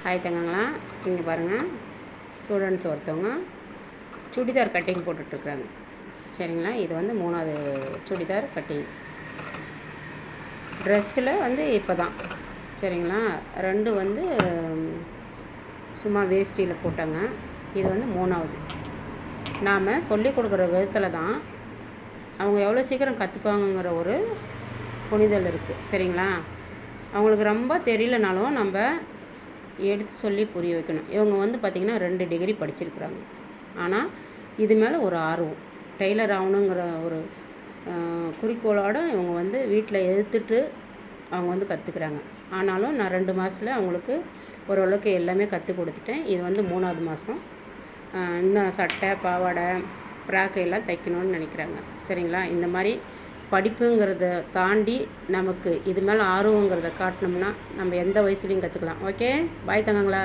Hi தங்கங்களா, இங்கே பாருங்கள், students ஒருத்தவங்க சுடிதார் கட்டிங் போட்டுட்ருக்குறாங்க. சரிங்களா, இது வந்து 3வது சுடிதார் கட்டிங். ட்ரெஸ்ஸில் வந்து இப்போ தான் சரிங்களா, 2 வந்து சும்மா வேஷ்டியில் போட்டாங்க. இது வந்து 3வது. நாம் சொல்லிக் கொடுக்குற விதத்தில் தான் அவங்க எவ்வளோ சீக்கிரம் கற்றுக்குவாங்கங்கிற ஒரு புனிதல் இருக்குது. சரிங்களா, அவங்களுக்கு ரொம்ப தெரியலனாலும் நம்ம எடுத்து சொல்லி புரிய வைக்கணும். இவங்க வந்து பார்த்திங்கன்னா 2 டிகிரி படிச்சிருக்கிறாங்க. ஆனால் இது மேலே ஒரு ஆர்வம், டெய்லர் ஆகணுங்கிற ஒரு குறிக்கோளோடு இவங்க வந்து வீட்டில் எதிர்த்துட்டு அவங்க வந்து கற்றுக்குறாங்க. ஆனாலும் நான் 2 மாதத்தில் அவங்களுக்கு ஓரளவுக்கு எல்லாமே கற்றுக் கொடுத்துட்டேன். இது வந்து 3வது மாதம். இன்னும் சட்டை, பாவாடை, ஃப்ராக்கு எல்லாம் தைக்கணும்னு நினைக்கிறாங்க. சரிங்களா, இந்த மாதிரி படிப்புங்கிறத தாண்டி நமக்கு இது மேலே ஆர்வங்கிறத காட்டினோம்னா நம்ம எந்த வயசுலையும் கற்றுக்கலாம். ஓகே, பாய் தங்கங்களா.